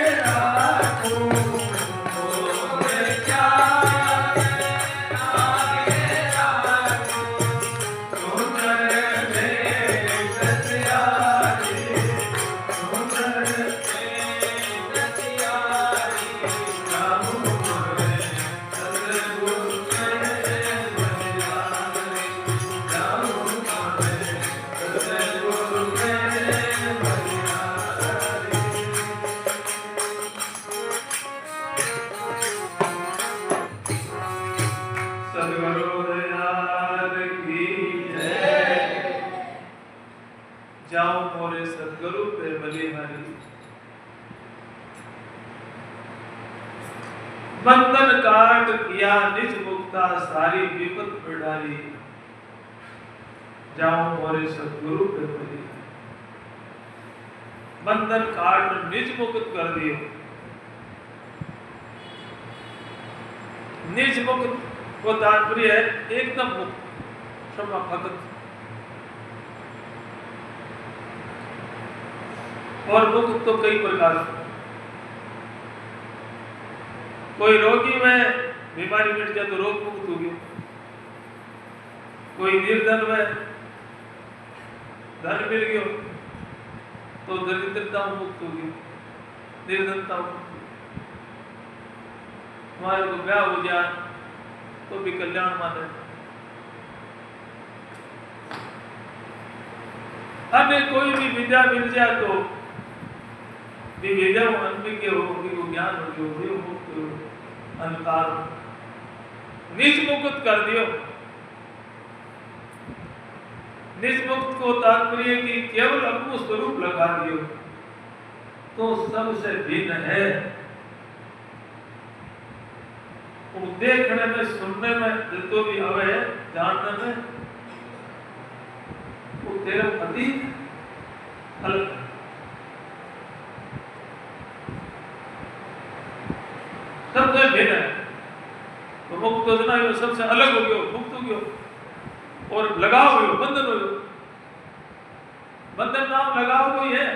Jaya बंधन काट किया निज मुक्ता सारी विपत पर डाली जाऊं मोरे सतगुरु पे बली। बंधन काट निज मुक्त कर दियो। निज मुक्त को तात्पर्य है एकदम मुक्त, क्षमा भगत। और मुक्त तो कई प्रकार, कोई रोगी में बीमारी मिट जाए तो रोग मुक्त हो गया, कोई निर्धन में धन मिल गया तो दरिद्रता मुक्त हो गई, निर्धनता मुक्त। हमारे को ब्याह हो जाए तो भी कल्याण माने। अन्य कोई भी विद्या मिल जाए तो भी विद्या अनभिज्ञ होगी, वो ज्ञान होगी, वो मुक्त हो, अंधकार निज मुक्त कर दियो। निज मुक्त को तात्पर्य कि केवल अपना स्वरूप लगा दियो तो सबसे भिन्न है। देखने में, सुनने में तो भी आवे, जानने में वो तेरे अतीत अलग है। सबसे भिन्न है। तो मुक्त हो जाना, सबसे अलग हो गयो, मुक्त हो गयो और लगाव हो गयो, बंधन हो गयो। बंधन नाम लगाव कोई है,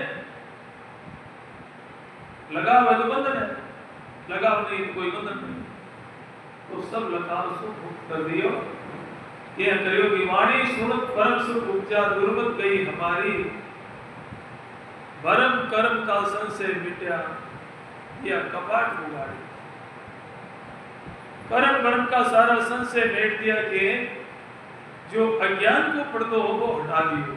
लगाव है तो बंधन है, लगाव नहीं तो कोई बंधन नहीं। तो सब लगाव से मुक्त कर दियो। यह करियो कि वाणी सुनत परम सुख उपजा दुर्मत गई हमारी, भरम कर्म का संशय मिट्या या कपाट उगाड़ी। कर्म भरम का सारा संशय मेट दिया कि जो अज्ञान को पड़तो हो वो हटा दियो।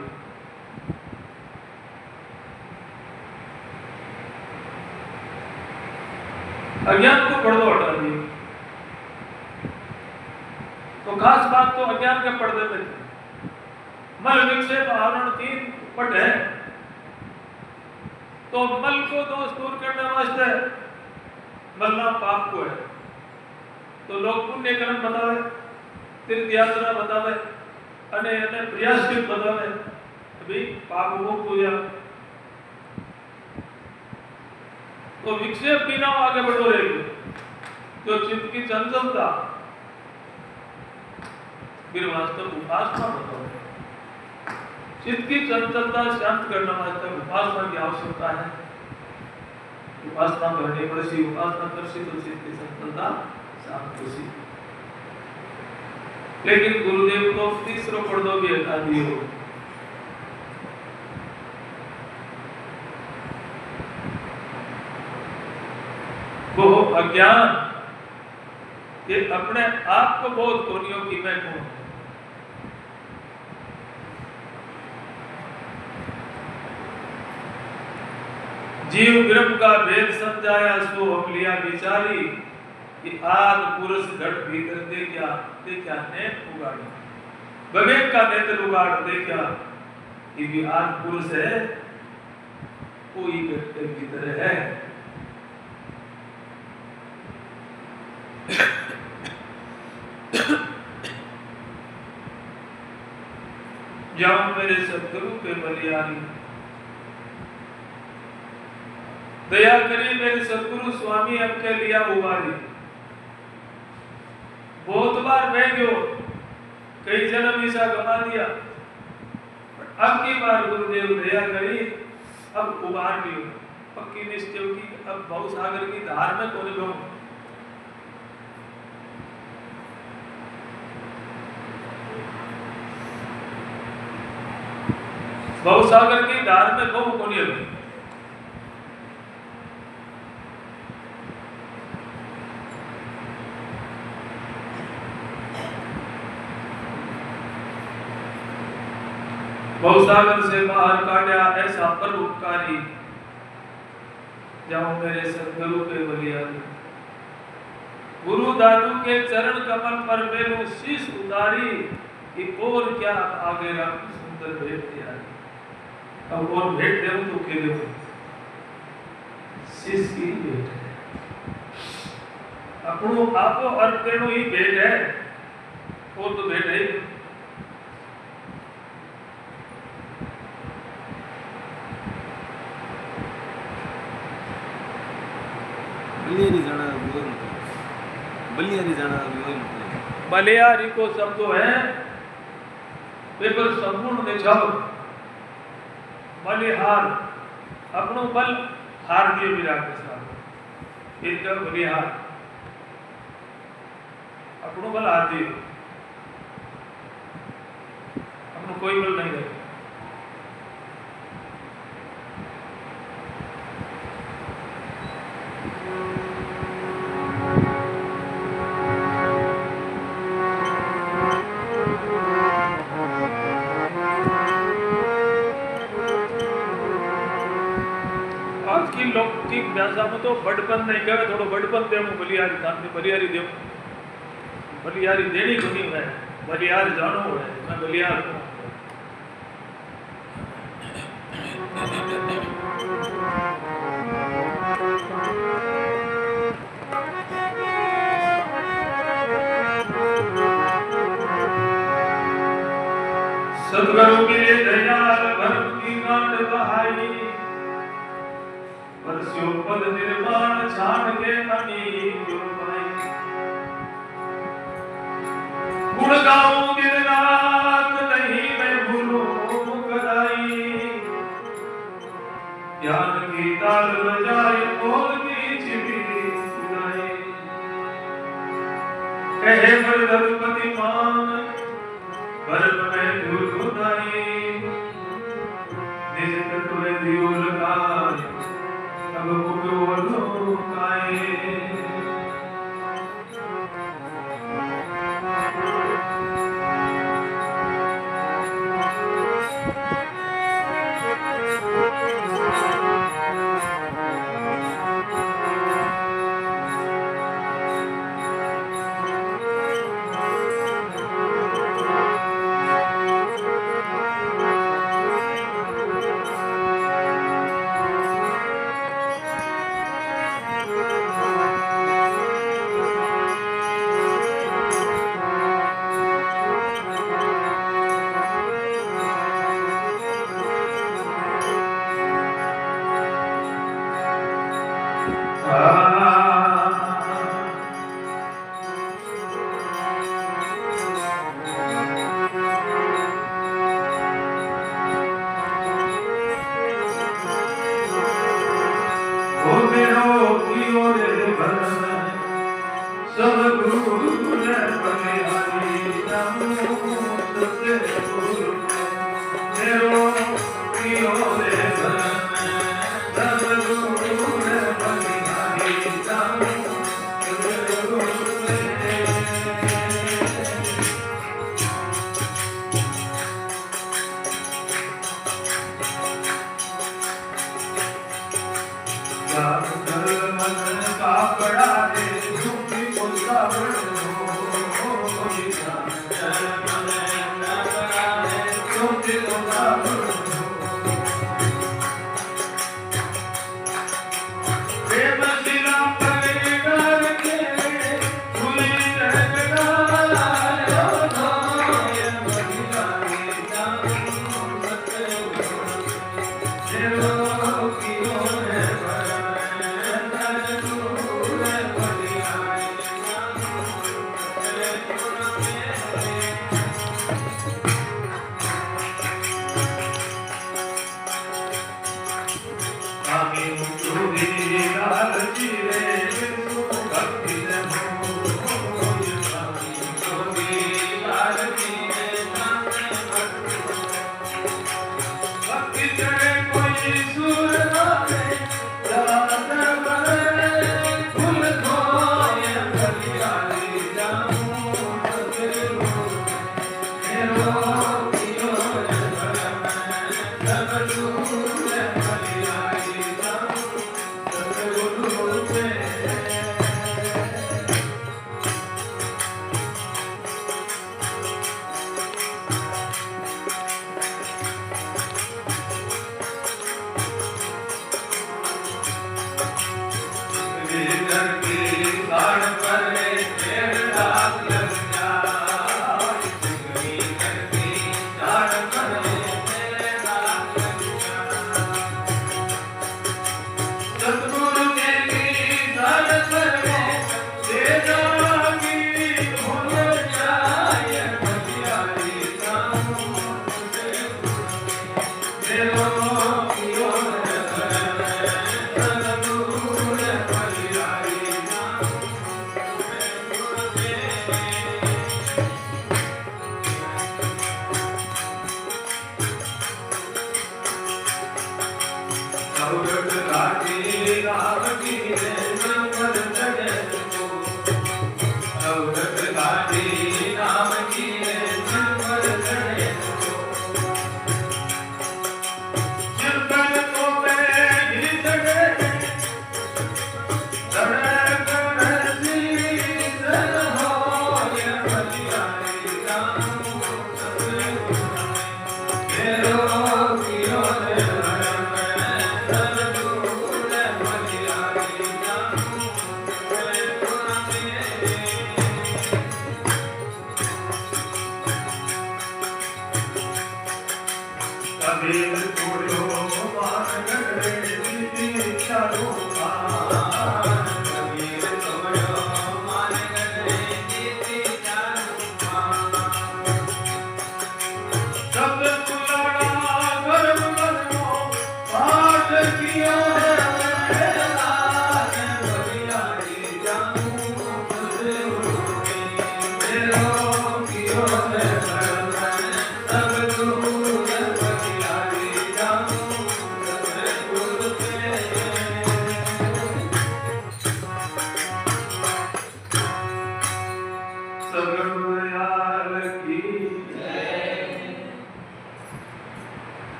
अज्ञान को पड़तो हटा दियो। तो खास बात तो अज्ञान के पर्दे पे थी। मल विक्षेप आवरण 3 पट है। तो मल को दोष दूर करने वास्ते मलना पाप को है, तो लोग पुण्य कर्म बतावे, तीर्थ यात्रा बतावे, अने प्रयास बतावे, अभी पाप मुक्त हो जा। तो विक्षेप बिना आगे बढ़ो रहेगी। जो चित्त की चंचलता फिर वास्तव उपासना बताओ। चित्त की चंचलता शांत करना वास्ते उपासना की आवश्यकता है। उपासना करनी पड़ेगी, उपासना करसी तो चित्त की चंचलता शांत होगी। लेकिन गुरुदेव को तीसरो पर्दो भी हटा दियो। वो अज्ञान ये अपने आप को बोध कोनियों की मैं कौन। जीव ब्रह्म का भेद समझाया सो हम लिया विचारी कि आद पुरुष घट भीतर देखा नेत उगाड़ी। विवेक का नेत्र उगाड़ देखा कि भी आद पुरुष है कोई घट के भीतर है। जाऊं मेरे सतगुरु पे बलियारी, दया करी मेरे सतगुरु स्वामी हमके लिया उबारी। बहुत बार बह गयो, कई जन्म ईसा गवा दिया, अब की बार गुरुदेव दया करी, अब उबार लियो। पक्की निश्चय की अब भव सागर की धार में कौन गो। भव सागर की धार में गो कौन है। भवसागर से बाहर काटा ऐसा परोपकारी, जाऊं मेरे सतगुरु के बलियारी। गुरु दादू के चरण कमल पर मेरू शीश उतारी कि और क्या आगे रख सुंदर भेंट दिया। अब और भेंट देऊं तो के देऊं, शीश की भेंट है। अपनो आपो और तेनो ही भेद है, वो तो भेद है। बलियारी को शब्द है पेपर संपूर्ण निछाव बलिहार अपनो बल हार दिए विराट के साथ एक बलिहार अपनो बल हार दिए अपनो कोई बल नहीं रहे। लौकिक व्यासा में तो बड़पन नहीं कहे थोड़ो बड़पन दे बलियारी सामने बलियारी दे बलियारी देनी को नहीं है बलियार जानो है मैं बलियार हूं। सतगुरु के दयाल भरम की गांठ बहाई परस्यो पद निर्माण छान के अनेक भाई गुण गाऊं दिन रात नहीं मैं भूलूं मुकराई ज्ञान की ताल बजाए बोल की छिपी सुनाई कहे बरदपति मान भरम में धुनाई निज तत्व दियो लगाए अब बोलो काए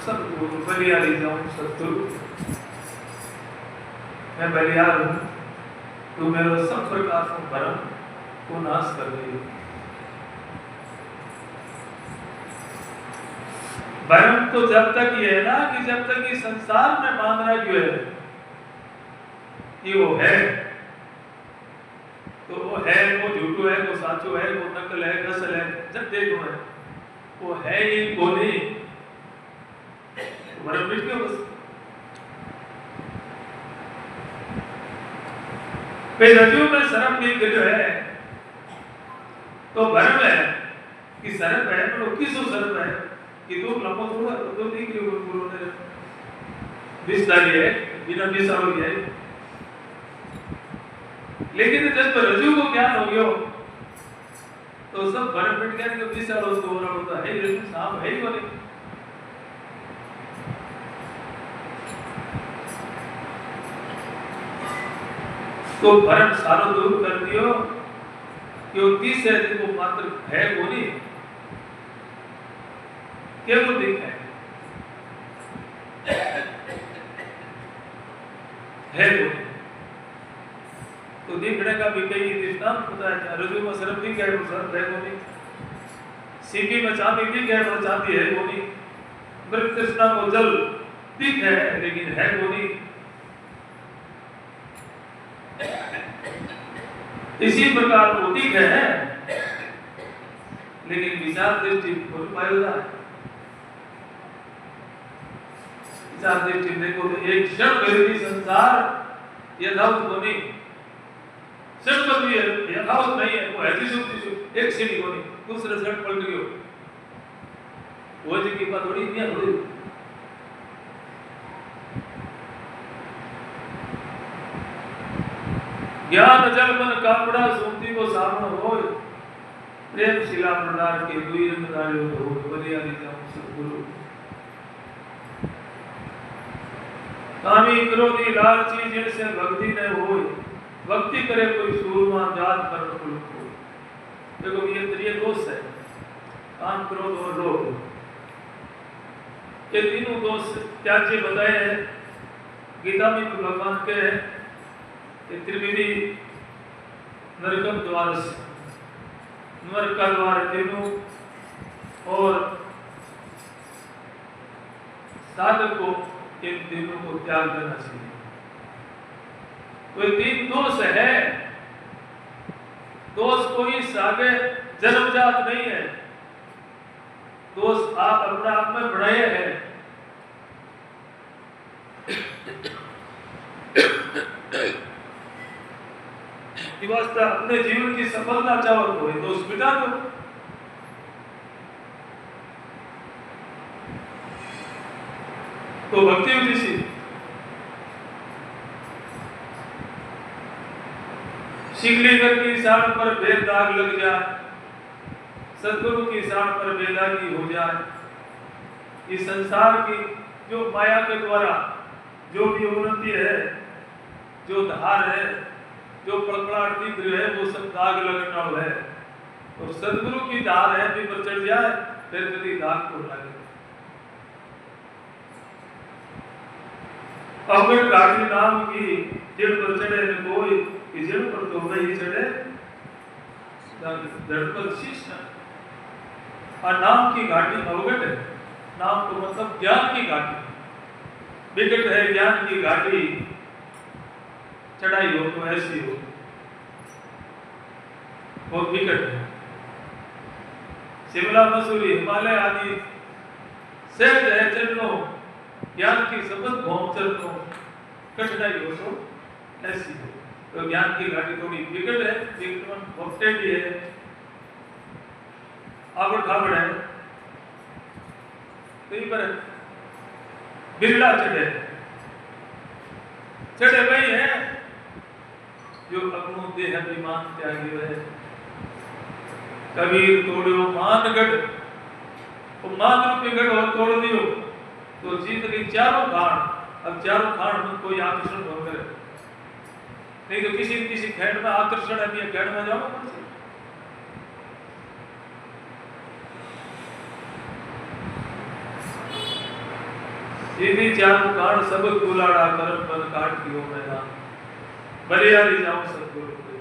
सतगुरु बलिहारी जाऊं सतगुरु, मैं बलिहार हूं, तू मेरा सब प्रकार का भरम को नाश कर दे। भरम तो जब तक ये है ना कि जब तक ये संसार में मानना क्यों है कि वो है, तो वो है, वो झूठो है, वो साचो है, वो नकल है, गसल है, जब देखो है वो है ही वो नहीं, भरम मिट गया बस। रज्जु में सर्प नहीं जो है तो भरम है कि सर्प है, पर किसो सर्प है कि तो लंबा थोड़ा तो नहीं कि गुरु ने विस्तारी है, बिना विस्तार हो गया। लेकिन जब रज्जु को ज्ञान हो गया तो सब भरम मिट गया कि विस्तार उसको हो रहा होता है, रज्जु सांप है ही वाले। तो भरम सारो दूर कर दियो कि वो 30 है जिनको मात्र है वो नहीं, केवल दिख है वो। तो दिखने का भी कई दृष्टांत पता है, रज्जु में सर्प दिख है वो सर्प है वो नहीं, सीपी में चांदी दिख है वो चांदी है वो नहीं, मृत कृष्णा को जल दिख है लेकिन है वो नहीं। इसी प्रकार वो दिख है लेकिन विचार दृष्टि को पाया है। विचार दृष्टि देखो तो एक क्षण में संसार यथावत को नहीं, क्षण पर भी यथावत नहीं है, वो ऐसी सुख एक क्षण को नहीं, दूसरे क्षण पलट गयो, वो जी की बात थोड़ी नहीं है। ज्ञान जल मन कापड़ा सुमती को सामने होय, प्रेम शिला प्रदार के दुई रंग दारियो तो हो, बलिहारी जाऊं सतगुरु। कामी क्रोधी लालची जिनसे भक्ति न होय, भक्ति करे कोई सूरमा जात पर कुल को। देखो ये दोष है, काम क्रोध और लोभ, ये तीनों दोष त्याज्य बताए हैं गीता में। तो भगवान के त्रिविधि नरकम द्वार, नरक का द्वार तीनों, और साधक को इन तीनों को त्याग देना चाहिए। कोई तीन दोष है, दोष कोई सागे जन्मजात नहीं है, दोष आप अपने आप में बढ़ाए हैं। वास्ता अपने जीवन की सफलता चाहो तो ये दोष मिटा दो। तो भक्ति उसी शिखलीगर की शान पर भेद दाग लग जाए, सदगुरु की शान पर बेदागी हो जाए, इस संसार की जो माया के द्वारा जो भी उन्नति है, जो धार है, जो पड़पड़ाहट दिख रही है, वो सब दाग लगना है। और सदगुरु की धार है भी पर चढ़ जाए फिर कभी दाग को लगे। अगर घाटी नाम की जिन पर चढ़े न कोई, कि जिन पर तो नहीं चढ़े धड़पल शीश न। और नाम की घाटी अवगत है, नाम तो मतलब ज्ञान की घाटी, विकट है ज्ञान की घाटी, चढ़ाई हो तो ऐसी हो, बहुत विकट है। शिमला मसूरी हिमालय आदि सहज है चरणों, ज्ञान की सबक भौम चरणों, कठिनाई हो तो ऐसी हो। तो ज्ञान की घाटी थोड़ी विकट है, विकटमन बहुत टेढ़ी है, आवड़ खावड़ है, कई पर बिरला चढ़े वही है जो अपनों देह अभिमान त्यागी है। कबीर तोड़ो मानगढ़, वो मान रूपी गढ़ और तोड़ दियो तो जीत गई चारों खान। अब चारों खान में कोई आकर्षण हो करे, नहीं तो किसी खैड में आकर्षण है, भी खैड में जाओ सीधी चारू कांड सबक बुलाड़ा कर्म बन काट दियो मैदान बलियारी जाऊं सतगुरु